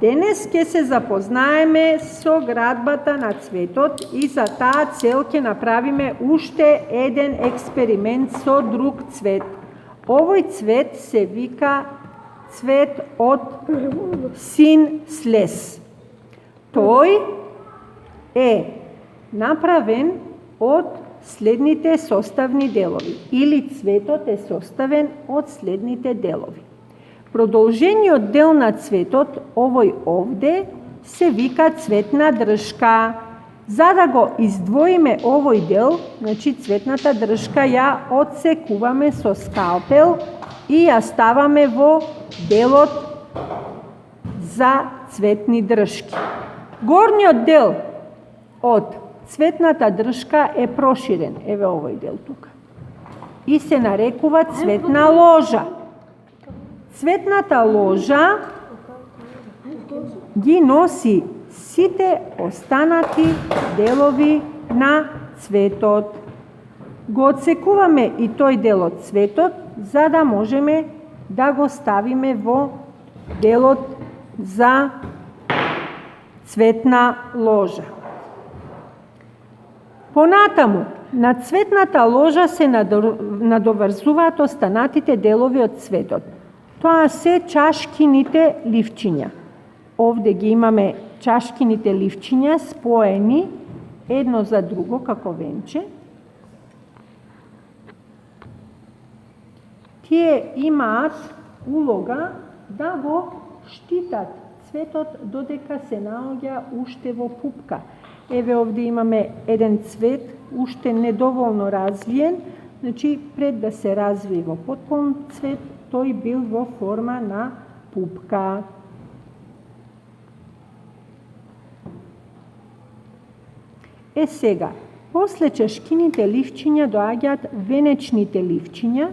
Денес ќе се запознаеме со градбата на цветот и за таа цел ќе направиме уште еден експеримент со друг цвет. Овој цвет се вика цвет од син слез. Тој е направен од следните составни делови, или цветот е составен од следните делови. Продолжениот дел на цветот, овој овде, се вика цветна држка. За да го издвоиме овој дел, значи цветната држка ја одсекуваме со скалпел и ја ставаме во делот за цветни држки. Горниот дел од цветната држка е проширен, еве овој дел тука, и се нарекува цветна ложа. Цветната ложа ги носи сите останати делови на цветот. Го одсекуваме и тој дел од цветот, за да можеме да го ставиме во делот за цветна ложа. Понатаму, на цветната ложа се надоврзуваат останатите делови од цветот. Тоа се чашкините ливчиња. Овде ги имаме чашкините ливчиња споени едно за друго како венче. Тие имаат улога да го штитат цветот додека се наоѓа уште во пупка. Еве овде имаме еден цвет уште недоволно развиен, значи пред да се развие во потполн цвет, тој бил во форма на пупка. Сега, после чашкините ливчиња доаѓаат венечните ливчиња.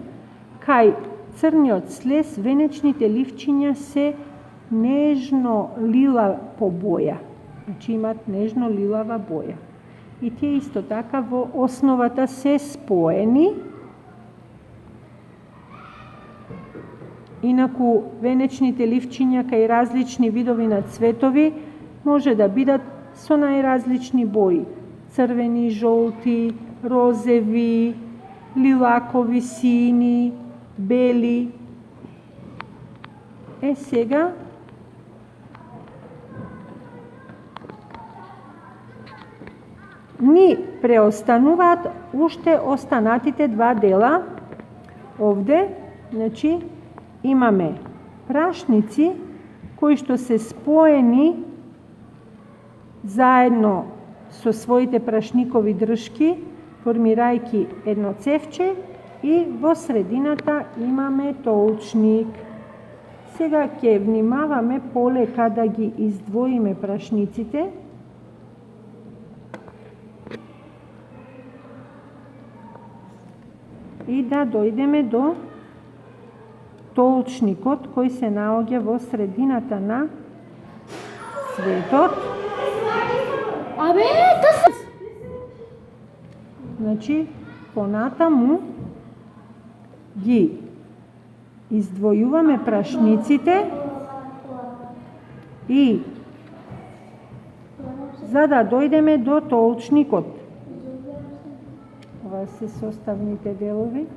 Кај црниот слез венечните ливчиња се нежно лила по боја. Значи имат нежно лилава боја. И тие исто така во основата се споени. Инаку венечните ливчиња кај различни видови на цветови може да бидат со најразлични бои. Црвени, жолти, розеви, лилакови, сини, бели. Сега ни преостануваат уште останатите два дела. Овде, значи, имаме прашници кои што се споени заедно со своите прашникови држки, формирајќи едно цевче, и во средината имаме толчник. Сега ќе внимаваме полека да ги издвоиме прашниците. И да дојдеме до толчникот кој се наоѓа во средината на цветот. Значи, понатаму ги издвојуваме прашниците и за да дојдеме до толчникот. Ова се составните делови.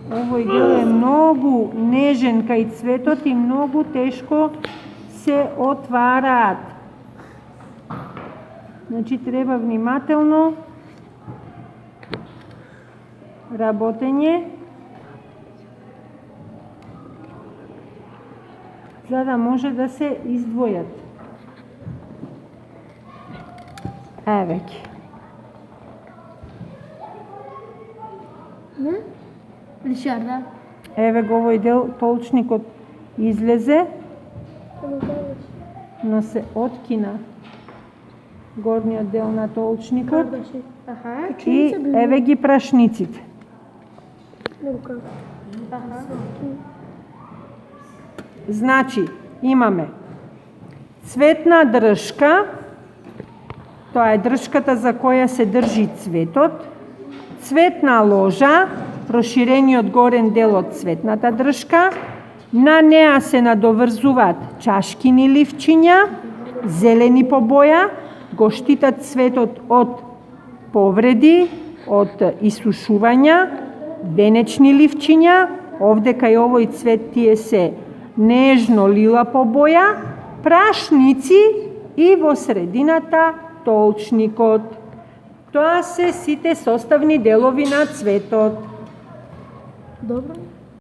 Овој дел е многу нежен кај цветот и многу тешко се отвараат. Значи треба внимателно работење за да може да се издвојат. Еве ги. Лишарда. Еве го овој дел, толчникот излезе, но се откина горниот дел на толчникот и еве ги прашниците. Значи, имаме цветна дршка, тоа е дршката за која се држи цветот, цветна ложа, проширениот горен дел од цветната дршка, на неа се надоврзуваат чашкини ливчиња, зелени по боја, го штитат цветот од повреди, од исушувања, венечни ливчиња, овде кај овој цвет тие се нежно лила по боја, прашници и во средината толчникот. Тоа се сите составни делови на цветот. Добро.